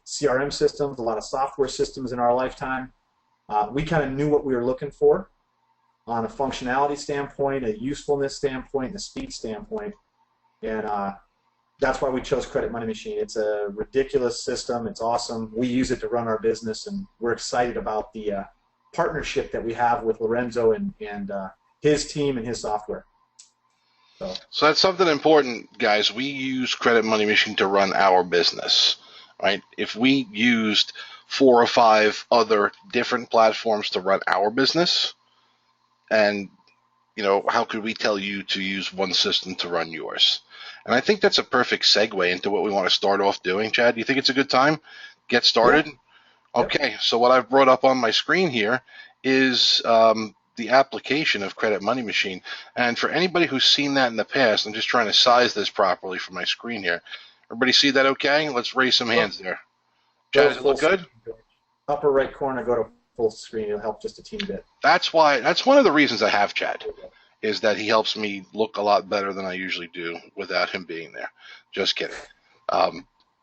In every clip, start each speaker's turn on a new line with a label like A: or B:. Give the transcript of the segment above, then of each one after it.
A: CRM systems, a lot of software systems in our lifetime. We kind of knew what we were looking for on a functionality standpoint, a usefulness standpoint, and a speed standpoint. And that's why we chose Credit Money Machine. It's a ridiculous system. It's awesome. We use it to run our business, and we're excited about the partnership that we have with Lorenzo and his team and his software.
B: So that's something important, guys. We use Credit Money Machine to run our business, right? If we used 4 or 5 other different platforms to run our business, and how could we tell you to use one system to run yours? And I think that's a perfect segue into what we want to start off doing. Chad, do you think it's a good time? Get started? Yeah. Okay, so what I've brought up on my screen here is the application of Credit Money Machine. And for anybody who's seen that in the past, I'm just trying to size this properly for my screen here. Everybody see that okay? Let's raise some hands there. Chad, does it look good?
A: Upper right corner, go to full screen. It'll help just a teeny bit.
B: That's one of the reasons I have Chad, is that he helps me look a lot better than I usually do without him being there. Just kidding. All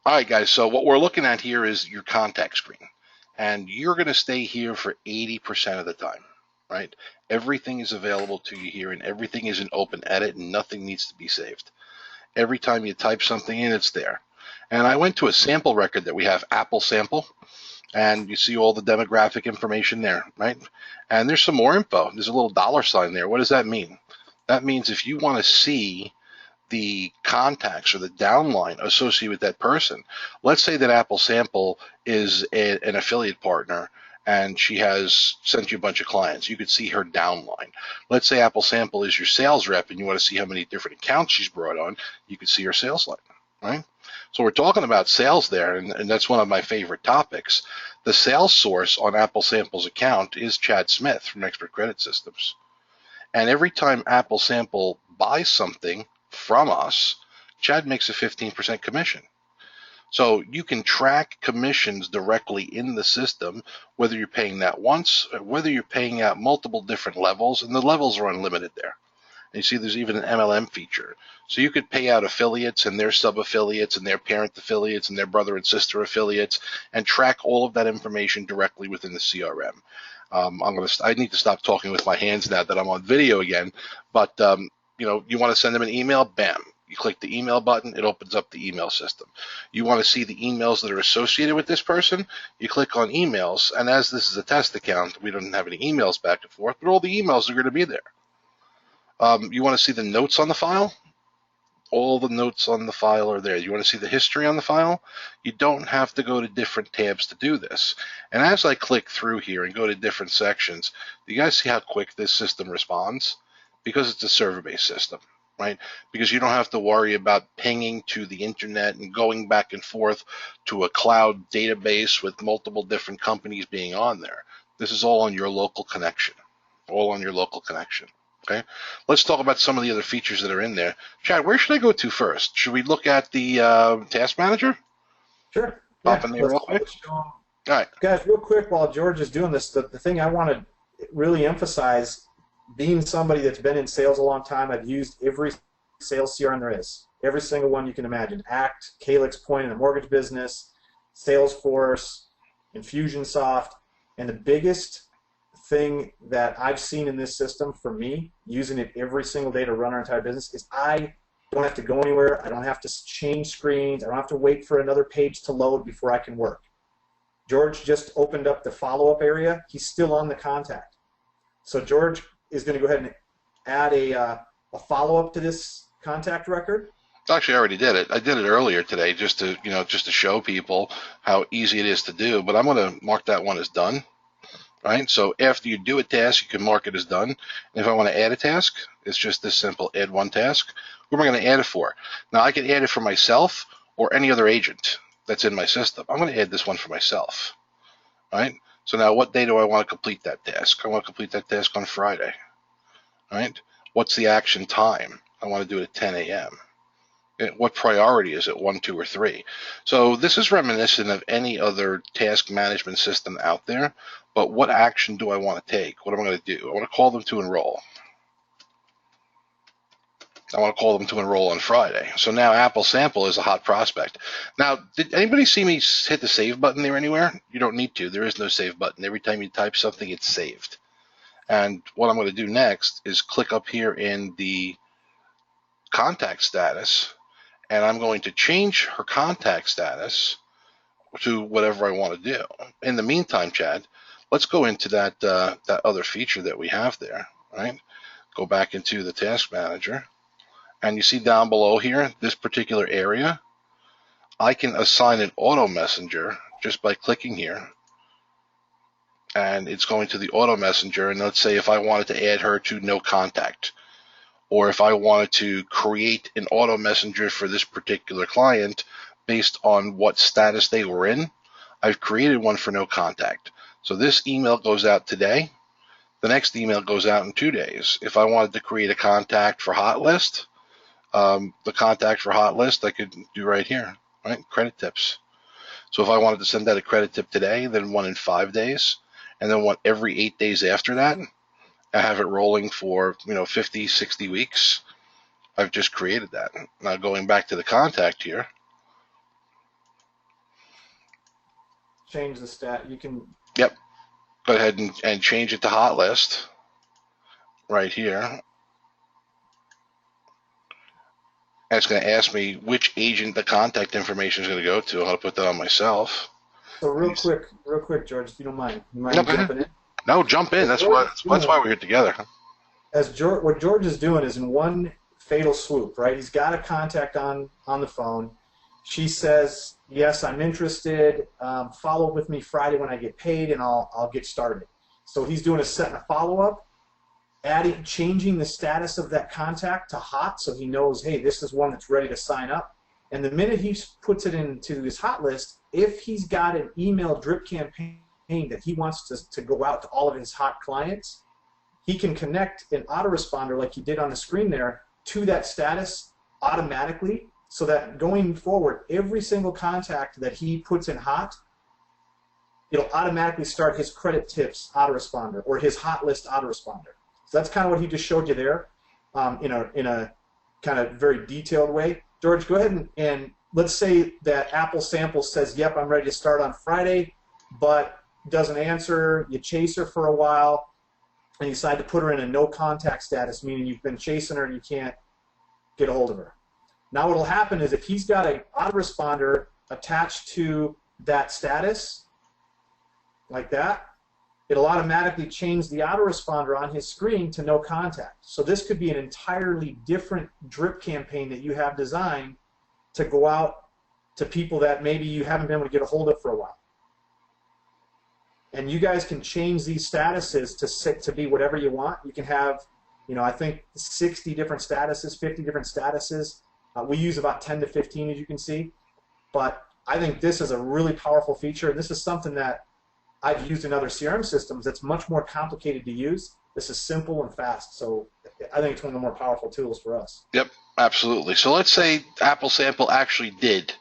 B: right, guys, so what we're looking at here is your contact screen. And you're going to stay here for 80% of the time, right? Everything is available to you here, and everything is an open edit, and nothing needs to be saved. Every time you type something in, it's there. And I went to a sample record that we have, Apple Sample, and you see all the demographic information there, right? And there's some more info. There's a little $sign there. What does that mean? That means if you want to see the contacts or the downline associated with that person, let's say that Apple Sample is an affiliate partner and she has sent you a bunch of clients, you could see her downline. Let's say Apple Sample is your sales rep and you want to see how many different accounts she's brought on, you could see her sales line, right? So we're talking about sales there, and that's one of my favorite topics. The sales source on Apple Sample's account is Chad Smith from Expert Credit Systems. And every time Apple Sample buys something from us, Chad makes a 15% commission. So you can track commissions directly in the system, whether you're paying that once, or whether you're paying out multiple different levels, and the levels are unlimited there. And you see there's even an MLM feature. So you could pay out affiliates and their sub-affiliates and their parent affiliates and their brother and sister affiliates and track all of that information directly within the CRM. I need to stop talking with my hands now that I'm on video again. But, you want to send them an email, bam. You click the email button, it opens up the email system. You want to see the emails that are associated with this person, you click on emails, and as this is a test account, we don't have any emails back and forth, but all the emails are going to be there. You want to see the notes on the file? All the notes on the file are there. You want to see the history on the file? You don't have to go to different tabs to do this. And as I click through here and go to different sections, do you guys see how quick this system responds? Because it's a server-based system, right? Because you don't have to worry about pinging to the internet and going back and forth to a cloud database with multiple different companies being on there. This is all on your local connection, all on your local connection. Okay, let's talk about some of the other features that are in there. Chad, where should I go to first? Should we look at the Task Manager?
A: Sure.
B: Pop in there real quick.
A: All
B: right.
A: Guys, real quick while George is doing this, the thing I want to really emphasize, being somebody that's been in sales a long time, I've used every sales CRM there is. Every single one you can imagine. ACT, Calyx Point in the mortgage business, Salesforce, Infusionsoft, and the biggest thing that I've seen in this system for me, using it every single day to run our entire business, is I don't have to go anywhere. I don't have to change screens. I don't have to wait for another page to load before I can work. George just opened up the follow-up area. He's still on the contact. So George is going to go ahead and add a follow-up to this contact record.
B: Actually, I already did it. I did it earlier today just to show people how easy it is to do. But I'm going to mark that one as done. Right? So after you do a task, you can mark it as done. And if I want to add a task, it's just this simple, add one task. Who am I going to add it for? Now, I can add it for myself or any other agent that's in my system. I'm going to add this one for myself. Right? So now what day do I want to complete that task? I want to complete that task on Friday. Right? What's the action time? I want to do it at 10 a.m. What priority is it, 1, 2, or 3? So this is reminiscent of any other task management system out there, but what action do I want to take? What am I going to do? I want to call them to enroll. I want to call them to enroll on Friday. So now Apple Sample is a hot prospect. Now, did anybody see me hit the save button there anywhere? You don't need to. There is no save button. Every time you type something, it's saved. And what I'm going to do next is click up here in the contact status, and I'm going to change her contact status to whatever I want to do. In the meantime, Chad, let's go into that that other feature that we have there, right? Go back into the task manager, and you see down below here, this particular area, I can assign an auto messenger just by clicking here, and it's going to the auto messenger. And let's say if I wanted to add her to no contact, or if I wanted to create an auto messenger for this particular client based on what status they were in, I've created one for no contact. So this email goes out today. The next email goes out in 2 days. If I wanted to create a contact for hot list, the contact for hot list I could do right here, right? Credit tips. So if I wanted to send out a credit tip today, then one in 5 days, and then one every 8 days after that, I have it rolling for 50, 60 weeks. I've just created that. Now going back to the contact here.
A: Change the stat. You can.
B: Yep. Go ahead and change it to hot list right here. And it's going to ask me which agent the contact information is going to go to. I'll put that on myself.
A: So real quick, George, if you don't mind. You mind jumping in?
B: No, jump in. That's why we're here together.
A: What George is doing is in one fatal swoop, right? He's got a contact on the phone. She says, yes, I'm interested. Follow up with me Friday when I get paid, and I'll get started. So he's doing a set and a follow-up, changing the status of that contact to hot, so he knows, hey, this is one that's ready to sign up. And the minute he puts it into his hot list, if he's got an email drip campaign that he wants to go out to all of his hot clients, he can connect an autoresponder like he did on the screen there to that status automatically, so that going forward, every single contact that he puts in hot, it'll automatically start his credit tips autoresponder or his hot list autoresponder. So that's kind of what he just showed you there, in a kind of very detailed way. George, go ahead and let's say that Apple Sample says, yep, I'm ready to start on Friday, but doesn't answer. You chase her for a while, and you decide to put her in a no contact status, meaning you've been chasing her and you can't get a hold of her. Now what will happen is if he's got an autoresponder attached to that status, like that, it'll automatically change the autoresponder on his screen to no contact. So this could be an entirely different drip campaign that you have designed to go out to people that maybe you haven't been able to get a hold of for a while. And you guys can change these statuses to be whatever you want. You can have, I think 60 different statuses, 50 different statuses. We use about 10 to 15, as you can see. But I think this is a really powerful feature, and this is something that I've used in other CRM systems that's much more complicated to use. This is simple and fast, so I think it's one of the more powerful tools for us.
B: Yep, absolutely. So let's say Apple Sample actually did.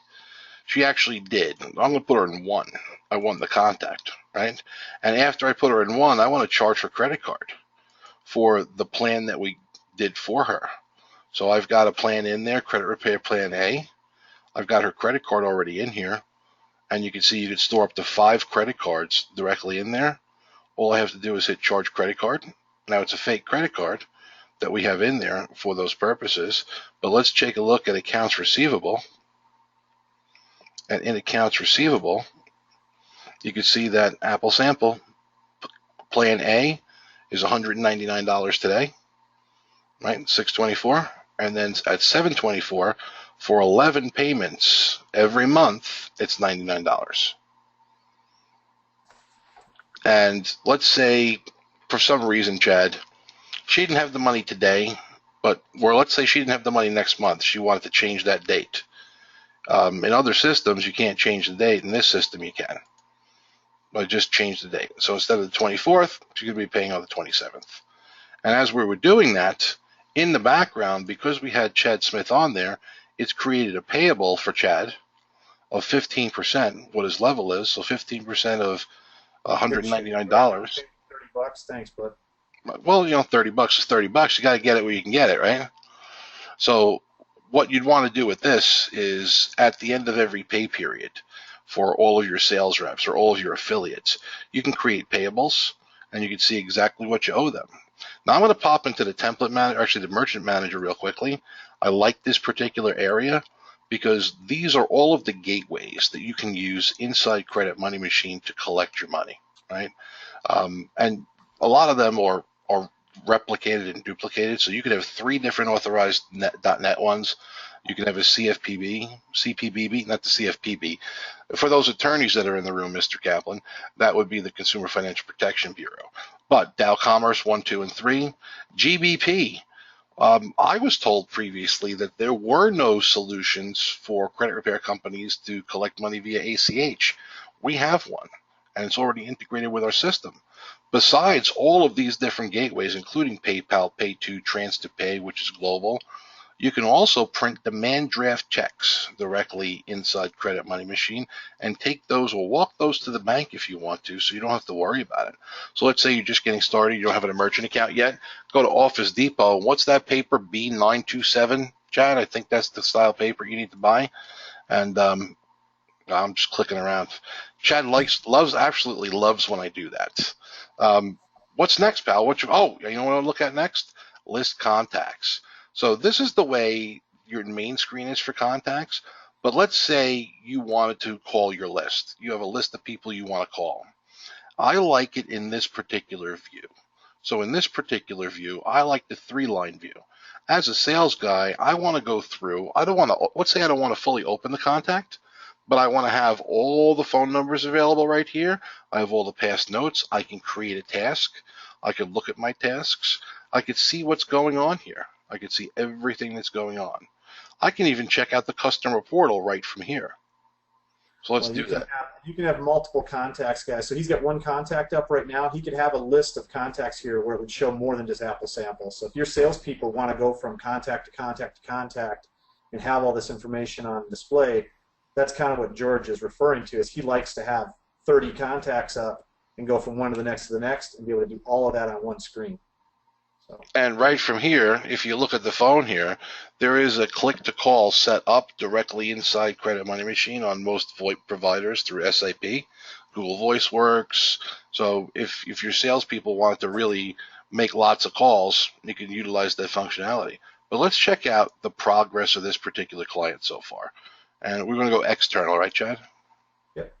B: She actually did. I'm going to put her in 1. I won the contact, right? And after I put her in 1, I want to charge her credit card for the plan that we did for her. So I've got a plan in there, credit repair plan A. I've got her credit card already in here. And you can see you can store up to 5 credit cards directly in there. All I have to do is hit charge credit card. Now it's a fake credit card that we have in there for those purposes. But let's take a look at accounts receivable. And in accounts receivable, you can see that Apple Sample plan A is $199 today, right? $624. And then at $724 for 11 payments every month, it's $99. And let's say for some reason, Chad, she didn't have the money today, or let's say she didn't have the money next month. She wanted to change that date. In other systems, you can't change the date. In this system, you can. But just change the date. So instead of the 24th, she's going to be paying on the 27th. And as we were doing that, in the background, because we had Chad Smith on there, it's created a payable for Chad of 15%, what his level is. So 15% of $199.
A: $30, thanks, bud.
B: Well, $30 is $30. You got to get it where you can get it, right? So what you'd want to do with this is at the end of every pay period for all of your sales reps or all of your affiliates, you can create payables and you can see exactly what you owe them. Now I'm going to pop into the template manager, actually the merchant manager real quickly. I like this particular area because these are all of the gateways that you can use inside Credit Money Machine to collect your money, right? And a lot of them are replicated and duplicated. So you could have 3 different authorized .NET ones. You can have a CPBB, not the CFPB. For those attorneys that are in the room, Mr. Kaplan, that would be the Consumer Financial Protection Bureau. But Dow Commerce 1, 2, and 3, GBP. I was told previously that there were no solutions for credit repair companies to collect money via ACH. We have one, and it's already integrated with our system. Besides all of these different gateways, including PayPal, Pay2, Trans2Pay, which is global, you can also print demand draft checks directly inside Credit Money Machine and take those or walk those to the bank if you want to, so you don't have to worry about it. So let's say you're just getting started, you don't have an merchant account yet, go to Office Depot. What's that paper, B927, Chad? I think that's the style paper you need to buy. And I'm just clicking around. Chad absolutely loves when I do that. What's next, pal? You know what I'll look at next? List contacts. So this is the way your main screen is for contacts, but let's say you wanted to call your list. You have a list of people you want to call. I like it in this particular view. So in this particular view, I like the 3-line view. As a sales guy, I want to go through, let's say I don't want to fully open the contact, but I want to have all the phone numbers available right here. I have all the past notes. I can create a task. I can look at my tasks. I can see what's going on here. I can see everything that's going on. I can even check out the customer portal right from here. So let's do that.
A: You can have multiple contacts, guys. So he's got one contact up right now. He could have a list of contacts here where it would show more than just Apple samples. So if your salespeople want to go from contact to contact to contact and have all this information on display, that's kind of what George is referring to, is he likes to have 30 contacts up and go from one to the next and be able to do all of that on one screen. So.
B: And right from here, if you look at the phone here, there is a click to call set up directly inside Credit Money Machine on most VoIP providers through SAP. Google Voice works. So if your salespeople want to really make lots of calls, you can utilize that functionality. But let's check out the progress of this particular client so far. And we're going to go external, right, Chad?
A: Yep.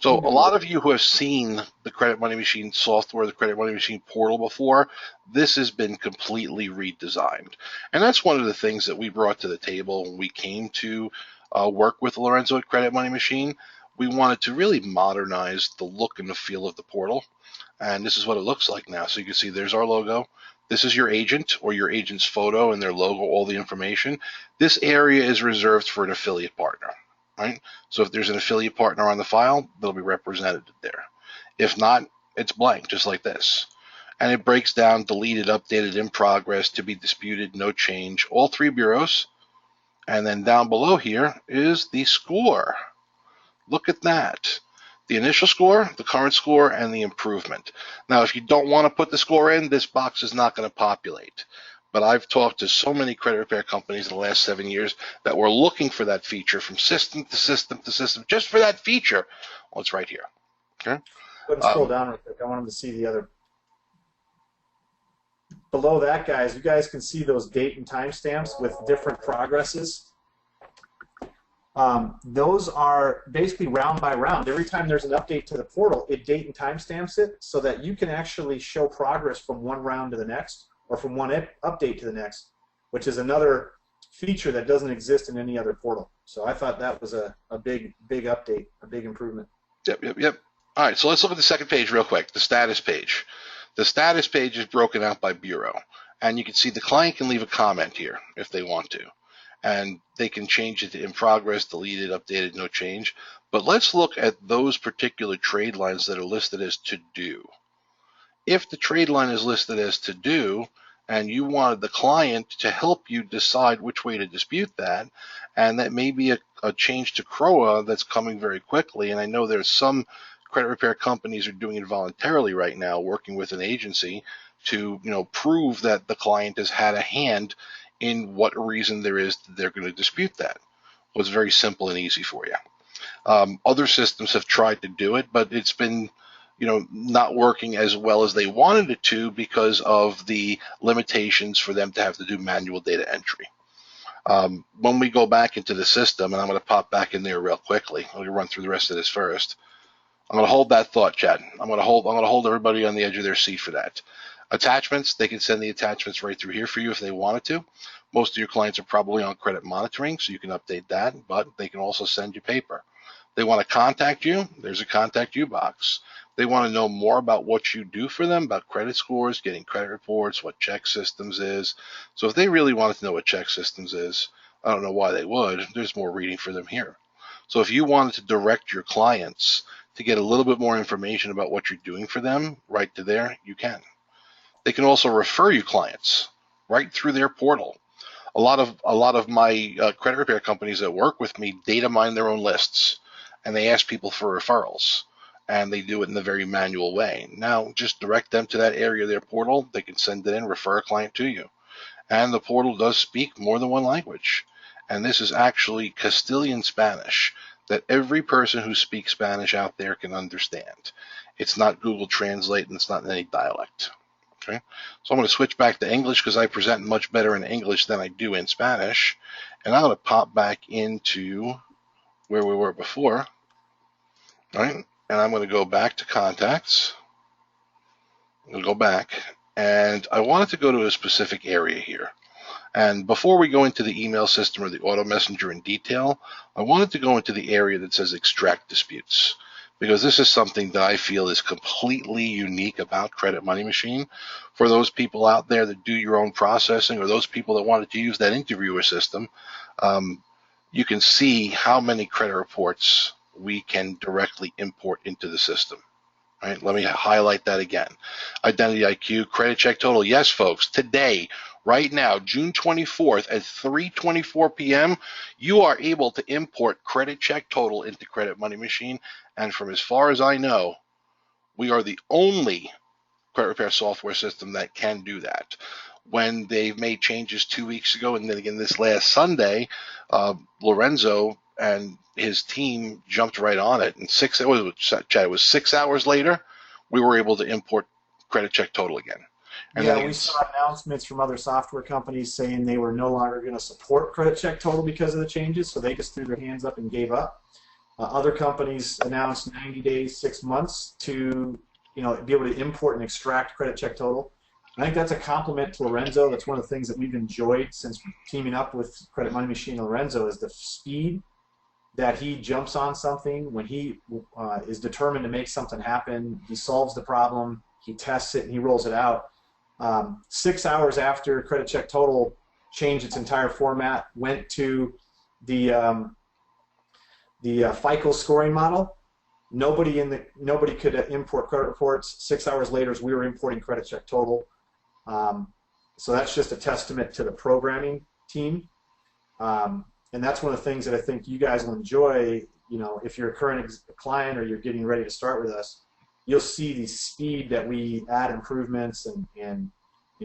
B: So a lot of you who have seen the Credit Money Machine software, the Credit Money Machine portal before, this has been completely redesigned. And that's one of the things that we brought to the table when we came to work with Lorenzo at Credit Money Machine. We wanted to really modernize the look and the feel of the portal. And this is what it looks like now. So you can see there's our logo. This is your agent or your agent's photo and their logo, all the information. This area is reserved for an affiliate partner. Right? So if there's an affiliate partner on the file, they'll be represented there. If not, it's blank, just like this. And it breaks down deleted, updated, in progress, to be disputed, no change, all 3 bureaus. And then down below here is the score. Look at that. The initial score, the current score, and the improvement. Now, if you don't want to put the score in, this box is not going to populate. But I've talked to so many credit repair companies in the last 7 years that were looking for that feature from system to system to system, just for that feature. Well, it's right here. Okay.
A: Go ahead and scroll down real quick. I want them to see the other. Below that, guys, you guys can see those date and timestamps with different progresses. Those are basically round by round. Every time there's an update to the portal, it date and timestamps it so that you can actually show progress from one round to the next, or from one update to the next, which is another feature that doesn't exist in any other portal. So I thought that was a big update, a big improvement.
B: Yep. All right, so let's look at the second page real quick, the status page. The status page is broken out by bureau, and you can see the client can leave a comment here if they want to, and they can change it to in progress, deleted, updated, no change. But let's look at those particular trade lines that are listed as to do. If the trade line is listed as to do, and you wanted the client to help you decide which way to dispute that, and that may be a change to CROA that's coming very quickly, and I know there's some credit repair companies are doing it voluntarily right now, working with an agency to prove that the client has had a hand in what reason there is they're going to dispute that. Well, it's very simple and easy for you. Other systems have tried to do it, but it's been, not working as well as they wanted it to because of the limitations for them to have to do manual data entry. When we go back into the system, and I'm going to pop back in there real quickly. I'm going to run through the rest of this first. I'm going to hold that thought, Chad. I'm going to hold everybody on the edge of their seat for that. Attachments, they can send the attachments right through here for you if they wanted to. Most of your clients are probably on credit monitoring, so you can update that, but they can also send you paper. They want to contact you, there's a contact you box. They want to know more about what you do for them, about credit scores, getting credit reports, what Check Systems is. So if they really wanted to know what Check Systems is, I don't know why they would. There's more reading for them here. So if you wanted to direct your clients to get a little bit more information about what you're doing for them, right to there, you can. They can also refer you clients right through their portal. A lot of my credit repair companies that work with me data mine their own lists, and they ask people for referrals, and they do it in a very manual way. Now, just direct them to that area of their portal. They can send it in, refer a client to you. And the portal does speak more than one language. And this is actually Castilian Spanish that every person who speaks Spanish out there can understand. It's not Google Translate, and it's not in any dialect. Okay, so I'm going to switch back to English because I present much better in English than I do in Spanish. And I'm going to pop back into where we were before. All right, and I'm going to go back to contacts. I'm going to go back, and I wanted to go to a specific area here. And before we go into the email system or the auto messenger in detail, I wanted to go into the area that says extract disputes, because this is something that I feel is completely unique about Credit Money Machine. For those people out there that do your own processing, or those people that wanted to use that interviewer system, you can see how many credit reports we can directly import into the system. All right, let me highlight that again. Identity IQ, credit check total. Yes, folks, today, right now, June 24th at 3:24 p.m., you are able to import credit check total into Credit Money Machine. And from as far as I know, we are the only credit repair software system that can do that. When they made changes 2 weeks ago, and then again this last Sunday, Lorenzo and his team jumped right on it. And it was 6 hours later, we were able to import credit check total again. And
A: yeah, we saw announcements from other software companies saying they were no longer going to support credit check total because of the changes, so they just threw their hands up and gave up. Other companies announced 90 days, 6 months to be able to import and extract credit check total. I think that's a compliment to Lorenzo. That's one of the things that we've enjoyed since teaming up with Credit Money Machine and Lorenzo is the speed that he jumps on something. When he is determined to make something happen, he solves the problem, he tests it, and he rolls it out. 6 hours after Credit Check Total changed its entire format, went to the FICO scoring model, nobody could import credit reports. 6 hours later, we were importing Credit Check Total. So that's just a testament to the programming team. And that's one of the things that I think you guys will enjoy. If you're a current client or you're getting ready to start with us, you'll see the speed that we add improvements and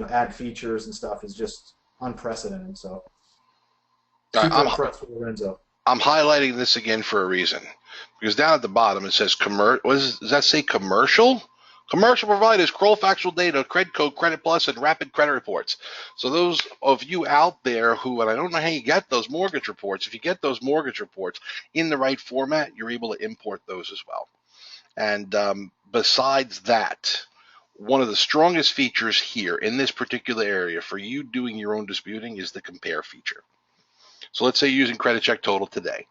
A: add features and stuff is just unprecedented. So super impressed with Lorenzo.
B: I'm highlighting this again for a reason, because down at the bottom it says does that say commercial? Commercial providers, Kroll Factual Data, Credco, Credit Plus, and Rapid Credit Reports. So those of you out there who, and I don't know how you get those mortgage reports, if you get those mortgage reports in the right format, you're able to import those as well. And besides that, one of the strongest features here in this particular area for you doing your own disputing is the compare feature. So let's say you're using Credit Check Total today.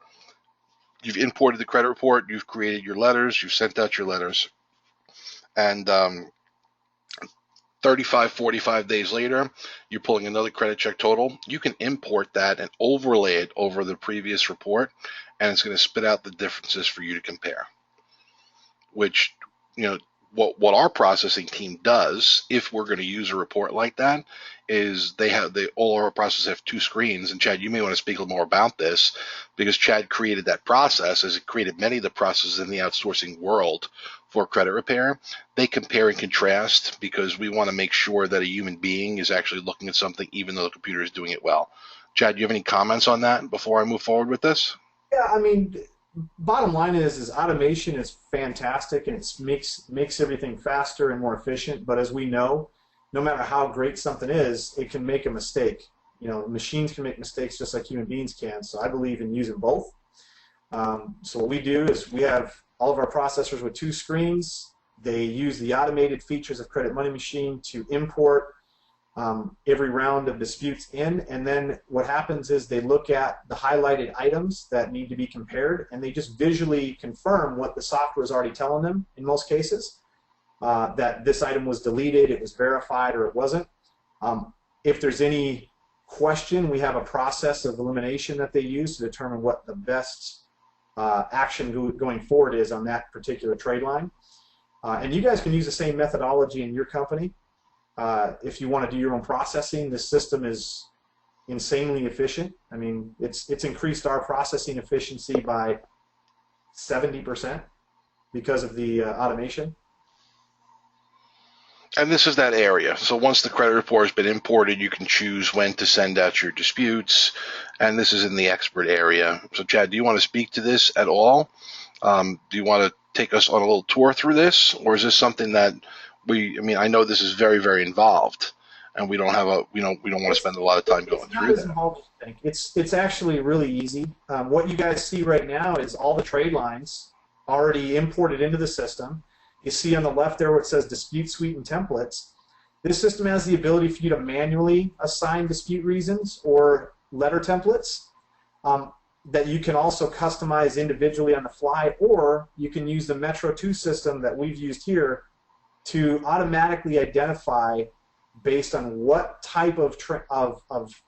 B: You've imported the credit report, you've created your letters, you've sent out your letters, and 35, 45 days later, you're pulling another Credit Check Total. You can import that and overlay it over the previous report, and it's going to spit out the differences for you to compare, which, what our processing team does, if we're going to use a report like that, is all our processes have two screens. And Chad, you may want to speak a little more about this, because Chad created that process, as it created many of the processes in the outsourcing world for credit repair. They compare and contrast, because we want to make sure that a human being is actually looking at something, even though the computer is doing it well. Chad, do you have any comments on that before I move forward with this?
A: Yeah, I mean, bottom line is automation is fantastic, and it makes everything faster and more efficient. But as we know, no matter how great something is, it can make a mistake. You know, machines can make mistakes just like human beings can. So I believe in using both. So what we do is we have all of our processors with two screens. They use the automated features of Credit Money Machine to import every round of disputes in, and then what happens is they look at the highlighted items that need to be compared, and they just visually confirm what the software is already telling them in most cases, that this item was deleted, it was verified, or it wasn't. If there's any question, we have a process of elimination that they use to determine what the best action going forward is on that particular trade line. And you guys can use the same methodology in your company. If you want to do your own processing, this system is insanely efficient. I mean, it's increased our processing efficiency by 70% because of the automation.
B: And this is that area. So once the credit report has been imported, you can choose when to send out your disputes, and this is in the expert area. So Chad, do you want to speak to this at all? Do you want to take us on a little tour through this, or is this something that I know this is very, very involved, and we don't want to spend a lot of time going through that.
A: Involved as you think. It's actually really easy. What you guys see right now is all the trade lines already imported into the system. You see on the left there where it says Dispute Suite and Templates. This system has the ability for you to manually assign dispute reasons or letter templates that you can also customize individually on the fly, or you can use the Metro 2 system that we've used here to automatically identify, based on what type of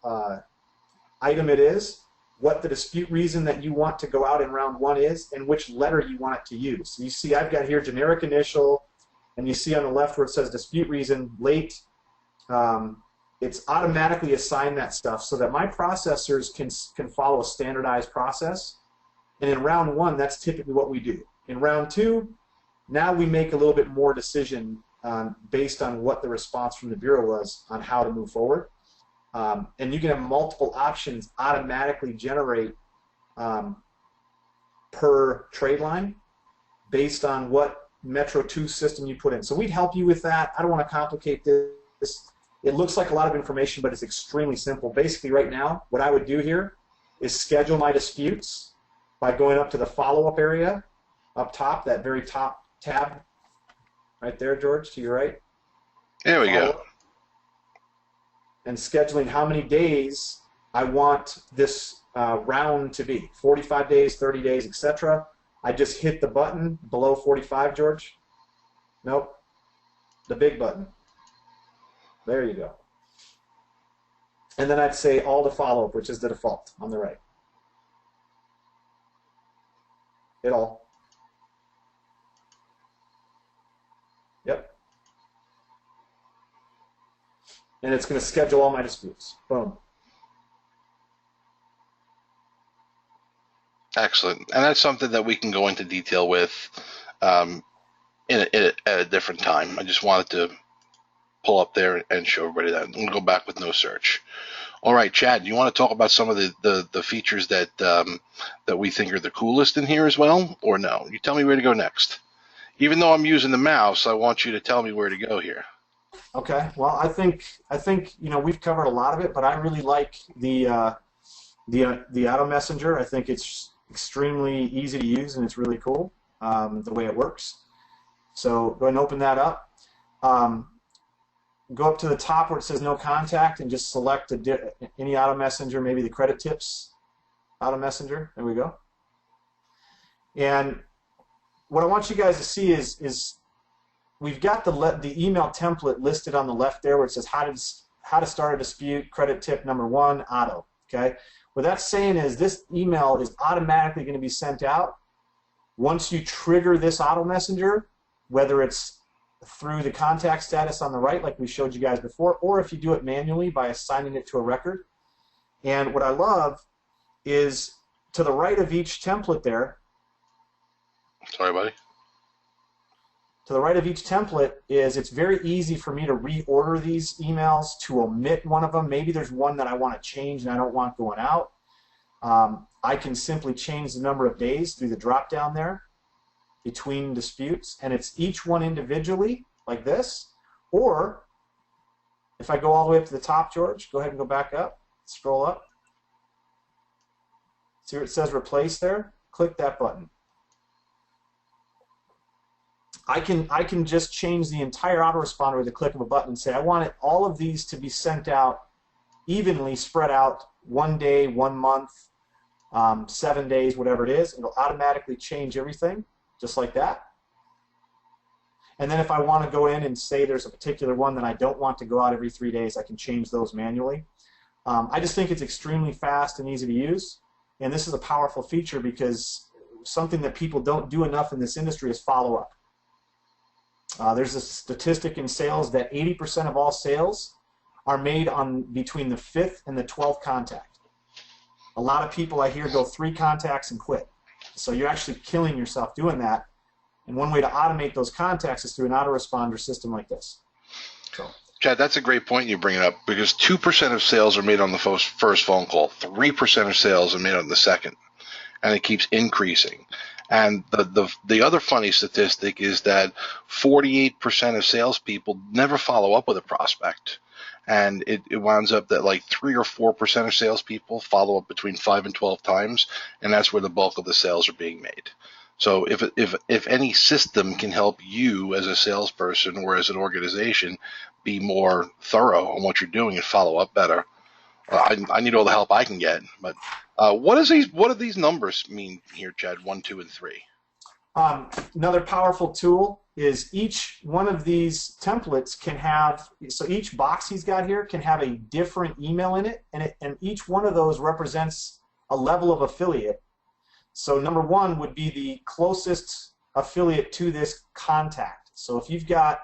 A: item it is, what the dispute reason that you want to go out in round one is, and which letter you want it to use. So you see I've got here generic initial, and you see on the left where it says dispute reason, late. It's automatically assigned that stuff so that my processors can follow a standardized process. And in round one, that's typically what we do. In round two, now we make a little bit more decision based on what the response from the Bureau was on how to move forward. And you can have multiple options automatically generate per trade line based on what Metro 2 system you put in. So we'd help you with that. I don't want to complicate this. It looks like a lot of information, but it's extremely simple. Basically, right now, what I would do here is schedule my disputes by going up to the follow-up area up top, that very top tab right there, George, to your right.
B: There we go.
A: And scheduling how many days I want this round to be, 45 days, 30 days, etc. I just hit the button below 45, George. Nope, the big button. There you go. And then I'd say all to follow-up, which is the default on the right. Hit all. Yep. And it's going to schedule all my disputes. Boom.
B: Excellent. And that's something that we can go into detail with at a different time. I just wanted to pull up there and show everybody that. I'm going to go back with no search. All right, Chad, do you want to talk about some of the features that that we think are the coolest in here as well, or no? You tell me where to go next. Even though I'm using the mouse, I want you to tell me where to go here.
A: Okay. Well, I think we've covered a lot of it, but I really like the Auto Messenger. I think it's extremely easy to use and it's really cool the way it works. So go ahead and open that up. Go up to the top where it says no contact and just select any Auto Messenger, maybe the Credit Tips Auto Messenger. There we go. And what I want you guys to see is we've got the email template listed on the left there where it says how to start a dispute, credit tip number 1, auto. Okay. What that's saying is this email is automatically going to be sent out once you trigger this Auto Messenger, whether it's through the contact status on the right, like we showed you guys before, or if you do it manually by assigning it to a record. And what I love is to the right of each template there,
B: sorry, buddy.
A: to the right of each template is it's very easy for me to reorder these emails, to omit one of them. Maybe there's one that I want to change and I don't want going out. I can simply change the number of days through the drop down there between disputes, and it's each one individually like this. Or if I go all the way up to the top, George, go ahead and go back up, scroll up. See where it says replace there? Click that button. I can just change the entire autoresponder with a click of a button and say I want all of these to be sent out evenly, spread out 1 day, 1 month, 7 days, whatever it is. It'll automatically change everything just like that. And then if I want to go in and say there's a particular one that I don't want to go out every 3 days, I can change those manually. I just think it's extremely fast and easy to use. And this is a powerful feature because something that people don't do enough in this industry is follow up. There's a statistic in sales that 80% of all sales are made on between the 5th and the 12th contact. A lot of people I hear go 3 contacts and quit. So you're actually killing yourself doing that. And one way to automate those contacts is through an autoresponder system like this. So,
B: Chad, that's a great point you bring it up, because 2% of sales are made on the first phone call, 3% of sales are made on the second, and it keeps increasing. And the other funny statistic is that 48% of salespeople never follow up with a prospect, and it winds up that like 3 or 4% of salespeople follow up between 5 and 12 times, and that's where the bulk of the sales are being made. So if any system can help you as a salesperson or as an organization be more thorough on what you're doing and follow up better, I need all the help I can get. But what do these numbers mean here, Chad? 1, 2, and 3.
A: Another powerful tool is each one of these templates can have, so each box he's got here can have a different email in it, and each one of those represents a level of affiliate. So number 1 would be the closest affiliate to this contact. So if you've got,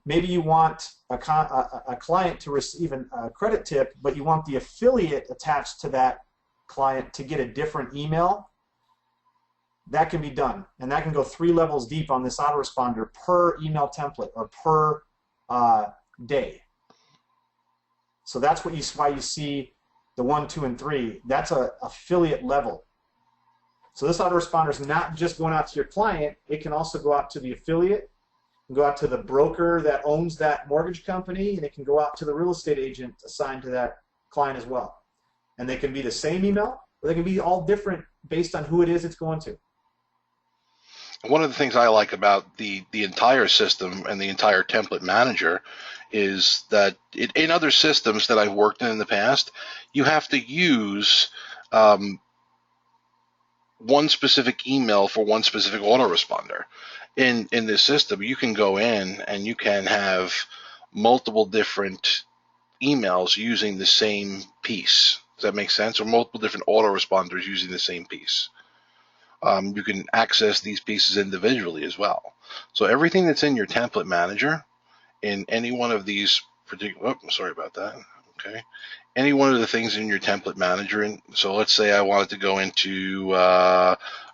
A: maybe you want a client to receive a credit tip, but you want the affiliate attached to that client to get a different email, that can be done. And that can go 3 levels deep on this autoresponder per email template or per day. So that's why you see the 1, 2, and 3. That's an affiliate level. So this autoresponder is not just going out to your client, it can also go out to the affiliate, go out to the broker that owns that mortgage company, and it can go out to the real estate agent assigned to that client as well. And they can be the same email, or they can be all different based on who it is it's going to.
B: One of the things I like about the entire system and the entire template manager is that in other systems that I've worked in the past, you have to use one specific email for one specific autoresponder. In this system, you can go in and you can have multiple different emails using the same piece. Does that make sense? Or multiple different autoresponders using the same piece. You can access these pieces individually as well. So everything that's in your template manager, in any one of these particular, sorry about that. Okay. Any one of the things in your template manager, so let's say I wanted to go into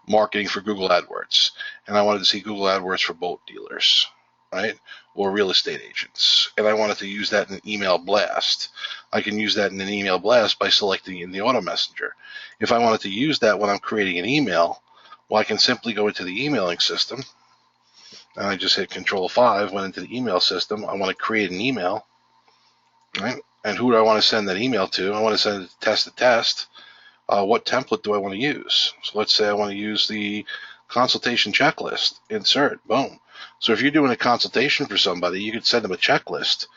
B: marketing for Google AdWords, and I wanted to see Google AdWords for boat dealers, right, or real estate agents, and I wanted to use that in an email blast. I can use that in an email blast by selecting in the auto messenger. If I wanted to use that when I'm creating an email, well, I can simply go into the emailing system, and I just hit Control-5, went into the email system. I want to create an email, right? And who do I want to send that email to? I want to send it to test. What template do I want to use? So let's say I want to use the consultation checklist. Insert, boom. So if you're doing a consultation for somebody, you could send them a checklist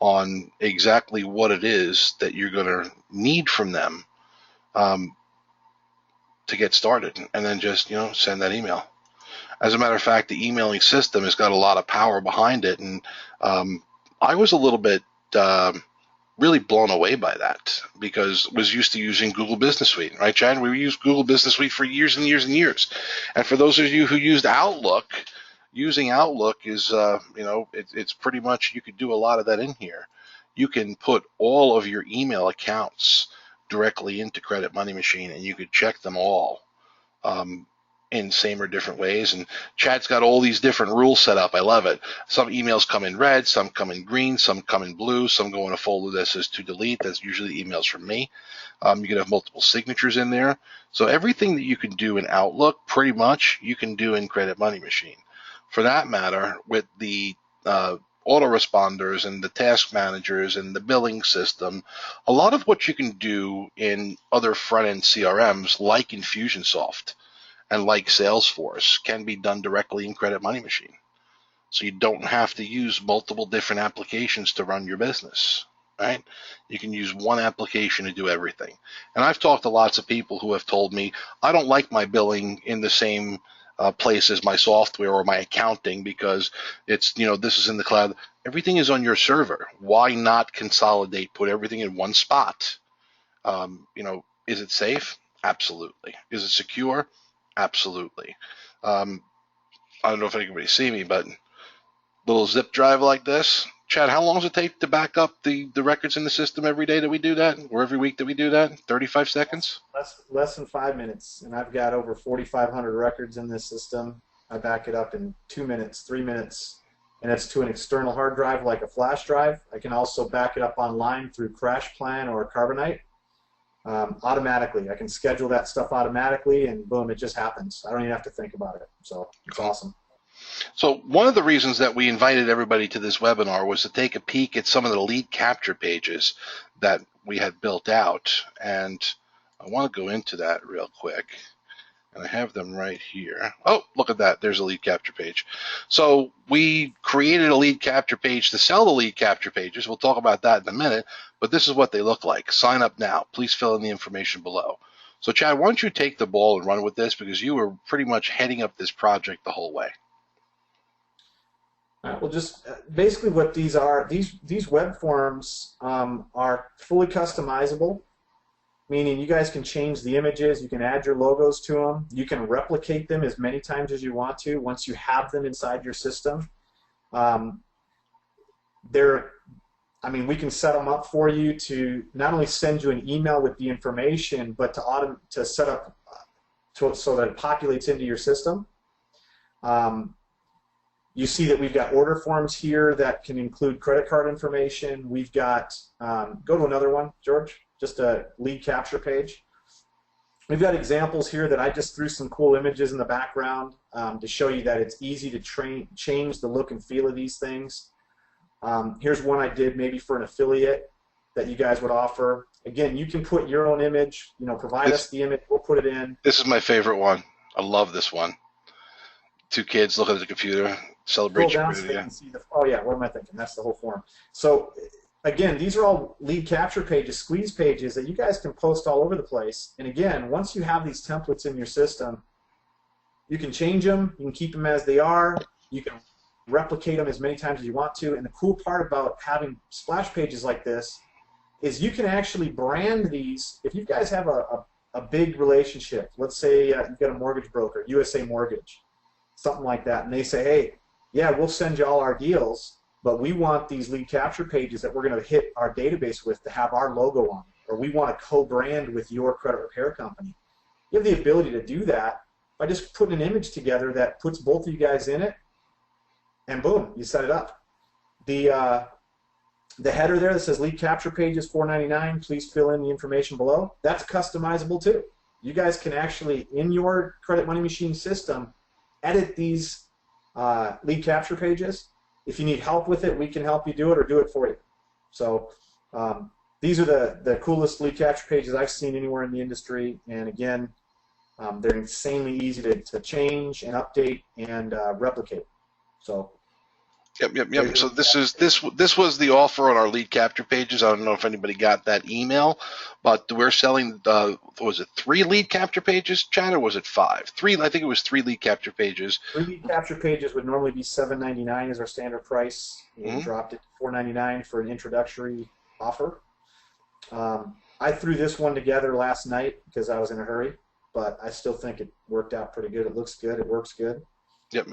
B: on exactly what it is that you're going to need from them to get started, and then just send that email. As a matter of fact, the emailing system has got a lot of power behind it, and I was a little bit really blown away by that, because I was used to using Google Business Suite, right, Chad? We used Google Business Suite for years and years and years. And for those of you who used Outlook, using Outlook is, it's pretty much, you could do a lot of that in here. You can put all of your email accounts directly into Credit Money Machine, and you could check them all in same or different ways. And Chad's got all these different rules set up. I love it. Some emails come in red, some come in green, some come in blue, some go in a folder that says to delete. That's usually emails from me. You can have multiple signatures in there. So everything that you can do in Outlook, pretty much, you can do in Credit Money Machine. For that matter, with the autoresponders and the task managers and the billing system, a lot of what you can do in other front-end CRMs like Infusionsoft and like Salesforce can be done directly in Credit Money Machine. So you don't have to use multiple different applications to run your business, right? You can use one application to do everything. And I've talked to lots of people who have told me, I don't like my billing in the same place as my software or my accounting because it's, this is in the cloud. Everything is on your server. Why not consolidate, put everything in one spot? Is it safe? Absolutely. Is it secure? Absolutely. I don't know if anybody see me, but little zip drive like this. Chad, how long does it take to back up the records in the system every day that we do that, or every week that we do that? 35 seconds?
A: Less than 5 minutes, and I've got over 4,500 records in this system. I back it up in 2 minutes, 3 minutes, and it's to an external hard drive like a flash drive. I can also back it up online through CrashPlan or Carbonite. Automatically. I can schedule that stuff automatically, and boom, it just happens. I don't even have to think about it. So it's awesome.
B: So one of the reasons that we invited everybody to this webinar was to take a peek at some of the lead capture pages that we had built out, and I want to go into that real quick. And I have them right here. Oh, look at that. There's a lead capture page. So we created a lead capture page to sell the lead capture pages. We'll talk about that in a minute, but this is what they look like. Sign up now. Please fill in the information below. So Chad, why don't you take the ball and run with this, because you were pretty much heading up this project the whole way.
A: All right, well, just basically what these are, these web forms are fully customizable, meaning you guys can change the images, you can add your logos to them, you can replicate them as many times as you want to once you have them inside your system. We can set them up for you to not only send you an email with the information, but to set up so that it populates into your system. You see that we've got order forms here that can include credit card information. We've got, go to another one, George, just a lead capture page. We've got examples here that I just threw some cool images in the background to show you that it's easy to change the look and feel of these things. Here's one I did maybe for an affiliate that you guys would offer. Again, you can put your own image, provide us the image, we'll put it in.
B: This is my favorite one. I love this one. Two kids looking at the computer, celebrate your video.
A: Oh yeah, what am I thinking? That's the whole form. So again, these are all lead capture pages, squeeze pages that you guys can post all over the place. And again, once you have these templates in your system, you can change them, you can keep them as they are, you can replicate them as many times as you want to. And the cool part about having splash pages like this is you can actually brand these. If you guys have a big relationship, let's say you've got a mortgage broker, USA Mortgage, something like that, and they say, hey, yeah, we'll send you all our deals, but we want these lead capture pages that we're going to hit our database with to have our logo on, or we want to co-brand with your credit repair company. You have the ability to do that by just putting an image together that puts both of you guys in it, and boom, you set it up. The header there that says lead capture pages $4.99, please fill in the information below, that's customizable too. You guys can actually, in your Credit Money Machine system, edit these lead capture pages. If you need help with it, we can help you do it or do it for you. So these are the coolest lead capture pages I've seen anywhere in the industry, and again, they're insanely easy to change and update and replicate. So.
B: Yep. So this was the offer on our lead capture pages. I don't know if anybody got that email, but we're selling, was it 3 lead capture pages, Chad, or was it 5? 3, I think it was 3 lead capture pages.
A: 3 lead capture pages would normally be $7.99 as our standard price. We dropped it to $4.99 for an introductory offer. I threw this one together last night because I was in a hurry, but I still think it worked out pretty good. It looks good. It works good.
B: Yep.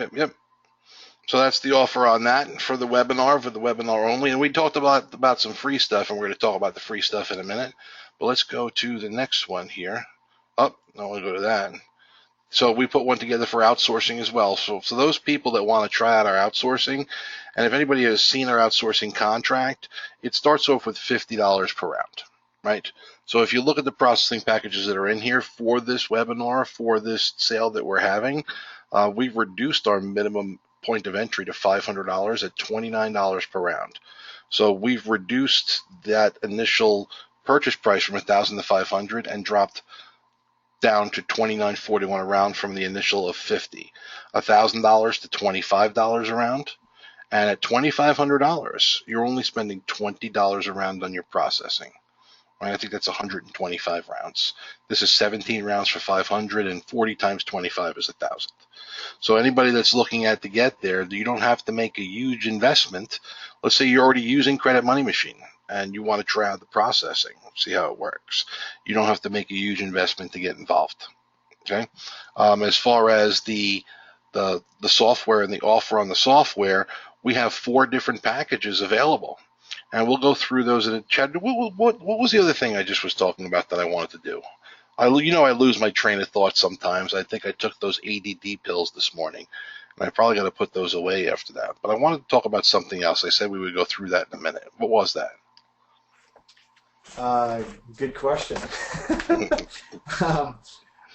B: So that's the offer on that for the webinar only. And we talked about some free stuff, and we're going to talk about the free stuff in a minute. But let's go to the next one here. Oh, no, we'll go to that. So we put one together for outsourcing as well. So those people that want to try out our outsourcing, and if anybody has seen our outsourcing contract, it starts off with $50 per round, right? So if you look at the processing packages that are in here for this webinar, for this sale that we're having, we've reduced our minimum point of entry to $500 at $29 per round. So we've reduced that initial purchase price from $1,000 to $500 and dropped down to $29.41 a round from the initial of $50. $1,000 to $25 a round, and at $2,500, you're only spending $20 a round on your processing. Right? I think that's 125 rounds. This is 17 rounds for 500, and 40 times 25 is 1,000. So anybody that's looking at to get there, you don't have to make a huge investment. Let's say you're already using Credit Money Machine and you want to try out the processing, see how it works. You don't have to make a huge investment to get involved. Okay. As far as the software and the offer on the software, we have 4 different packages available. And we'll go through those in a chat. What was the other thing I just was talking about that I wanted to do? I lose my train of thought sometimes. I think I took those ADD pills this morning, and I probably got to put those away after that. But I wanted to talk about something else. I said we would go through that in a minute. What was that?
A: Good question.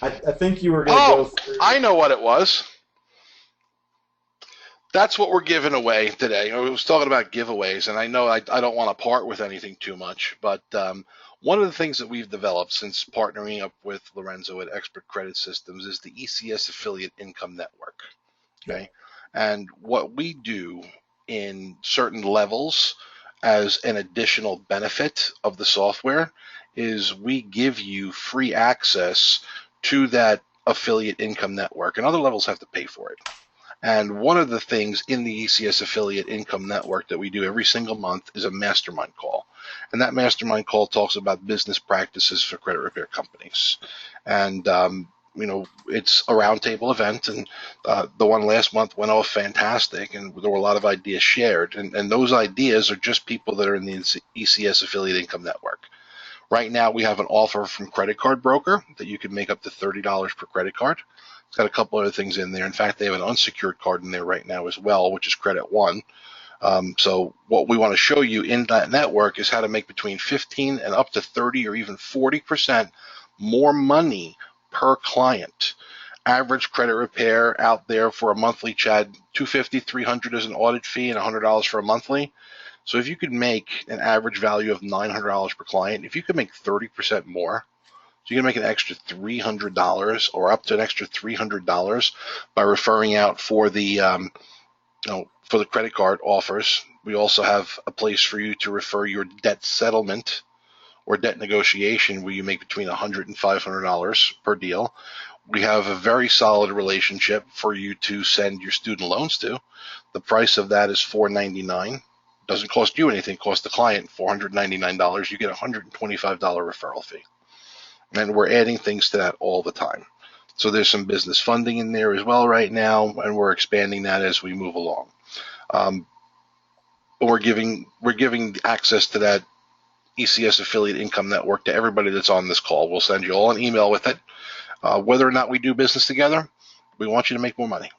A: I think you were going to go through.
B: I know what it was. That's what we're giving away today. I was talking about giveaways, and I know I don't want to part with anything too much, but one of the things that we've developed since partnering up with Lorenzo at Expert Credit Systems is the ECS Affiliate Income Network. Okay, and what we do in certain levels as an additional benefit of the software is we give you free access to that affiliate income network, and other levels have to pay for it. And one of the things in the ECS Affiliate Income Network that we do every single month is a mastermind call. And that mastermind call talks about business practices for credit repair companies. And, it's a roundtable event, and the one last month went off fantastic, and there were a lot of ideas shared. And those ideas are just people that are in the ECS Affiliate Income Network. Right now, we have an offer from Credit Card Broker that you can make up to $30 per credit card. It's got a couple other things in there. In fact, they have an unsecured card in there right now as well, which is Credit One. So what we want to show you in that network is how to make between 15 and up to 30 or even 40% more money per client. Average credit repair out there for a monthly, Chad, $250, $300 is an audit fee and $100 for a monthly. So if you could make an average value of $900 per client, if you could make 30% more, so you can make an extra $300 or up to an extra $300 by referring out for the for the credit card offers. We also have a place for you to refer your debt settlement or debt negotiation where you make between $100 and $500 per deal. We have a very solid relationship for you to send your student loans to. The price of that is $499. Doesn't cost you anything, costs the client $499. You get a $125 referral fee. And we're adding things to that all the time. So there's some business funding in there as well right now, and we're expanding that as we move along. We're giving access to that ECS Affiliate Income Network to everybody that's on this call. We'll send you all an email with it. Whether or not we do business together, we want you to make more money.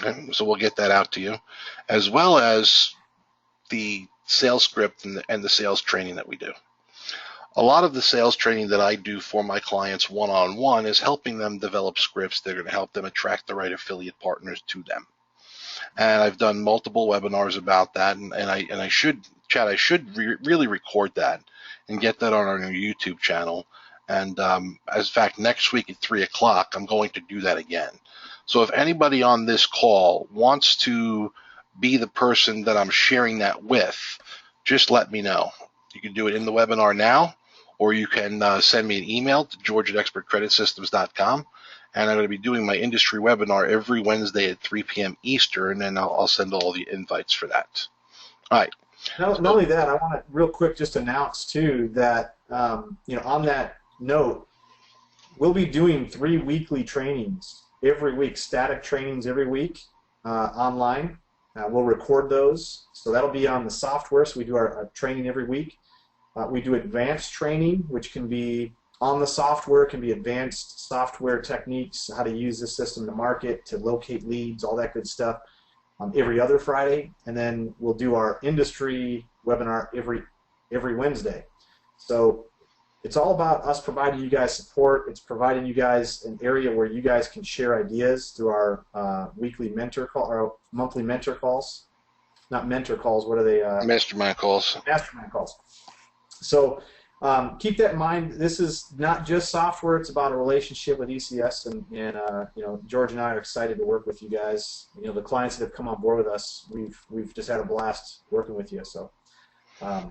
B: Okay? So we'll get that out to you, as well as the sales script and the sales training that we do. A lot of the sales training that I do for my clients one-on-one is helping them develop scripts that are going to help them attract the right affiliate partners to them. And I've done multiple webinars about that, and I should, Chad, really record that and get that on our new YouTube channel. And as a fact, next week at 3 o'clock, I'm going to do that again. So if anybody on this call wants to be the person that I'm sharing that with, just let me know. You can do it in the webinar now, or you can send me an email to george@expertcreditsystems.com, and I'm going to be doing my industry webinar every Wednesday at 3 p.m. Eastern, and I'll send all the invites for that. All right.
A: Not only that, I want to real quick just announce too that on that note, we'll be doing 3 weekly trainings every week, static trainings every week. online. We'll record those, so that'll be on the software. So we do our training every week. We do advanced training, which can be on the software, can be advanced software techniques, how to use the system to market, to locate leads, all that good stuff, every other Friday. And then we'll do our industry webinar every Wednesday. So it's all about us providing you guys support. It's providing you guys an area where you guys can share ideas through our weekly mentor call, or monthly mentor calls. Not mentor calls, what are they?
B: Mastermind calls.
A: Mastermind calls. So keep that in mind. This is not just software. It's about a relationship with ECS, and you know, George and I are excited to work with you guys. You know, the clients that have come on board with us, we've just had a blast working with you. So.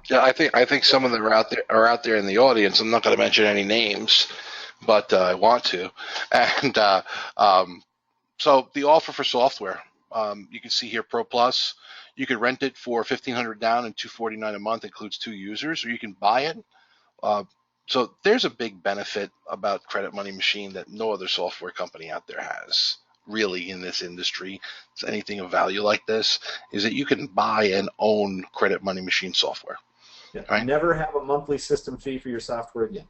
B: Yeah, I think some of them are out there in the audience. I'm not going to mention any names, but I want to. And so the offer for software, you can see here Pro Plus. You can rent it for $1,500 down and $249 a month, includes 2 users, or you can buy it. So there's a big benefit about Credit Money Machine that no other software company out there has. Really, in this industry, it's anything of value like this, is that you can buy and own Credit Money Machine software.
A: Yeah.
B: Right?
A: Never have a monthly system fee for your software again.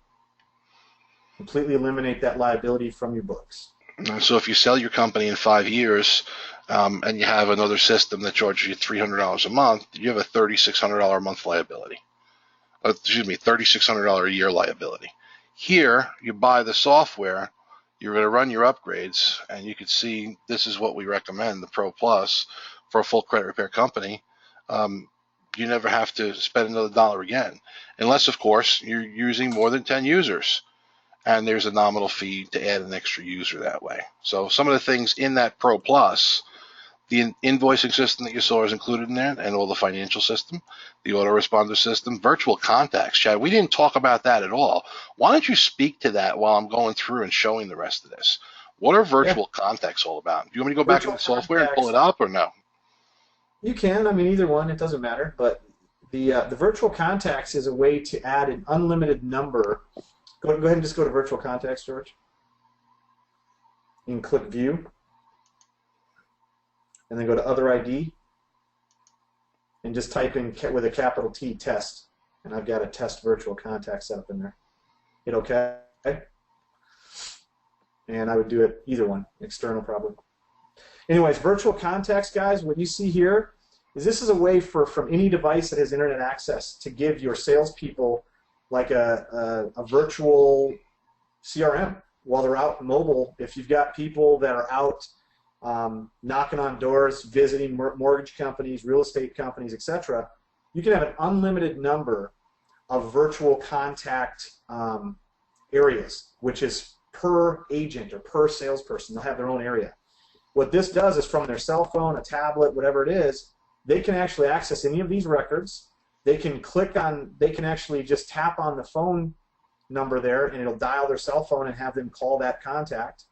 A: Completely eliminate that liability from your books.
B: So if you sell your company in 5 years and you have another system that charges you $300 a month, you have a $3,600 a month liability. Excuse me, $3,600 a year liability. Here, you buy the software. You're going to run your upgrades, and you can see this is what we recommend, the Pro Plus, for a full credit repair company. You never have to spend another dollar again, unless, of course, you're using more than 10 users, and there's a nominal fee to add an extra user that way. So some of the things in that Pro Plus, the invoicing system that you saw is included in there, and all the financial system, the autoresponder system, virtual contacts. Chad, we didn't talk about that at all. Why don't you speak to that while I'm going through and showing the rest of this? What are virtual contacts all about? Do you want me to go back into the software and pull it up, or no?
A: You can. I mean, either one. It doesn't matter. But the virtual contacts is a way to add an unlimited number. Go ahead and just go to virtual contacts, George. You can click View. And then go to Other ID, and just type in with a capital T, test. And I've got a test virtual contact set up in there. Hit OK. And I would do it either one, external probably. Anyways, virtual contacts, guys, what you see here is this is a way from any device that has internet access to give your salespeople like a virtual CRM while they're out mobile. If you've got people that are out knocking on doors, visiting mortgage companies, real estate companies, etc., you can have an unlimited number of virtual contact areas, which is per agent or per salesperson. They'll have their own area. What this does is from their cell phone, a tablet, whatever it is, they can actually access any of these records. They can they can actually just tap on the phone number there, and it'll dial their cell phone and have them call that contact.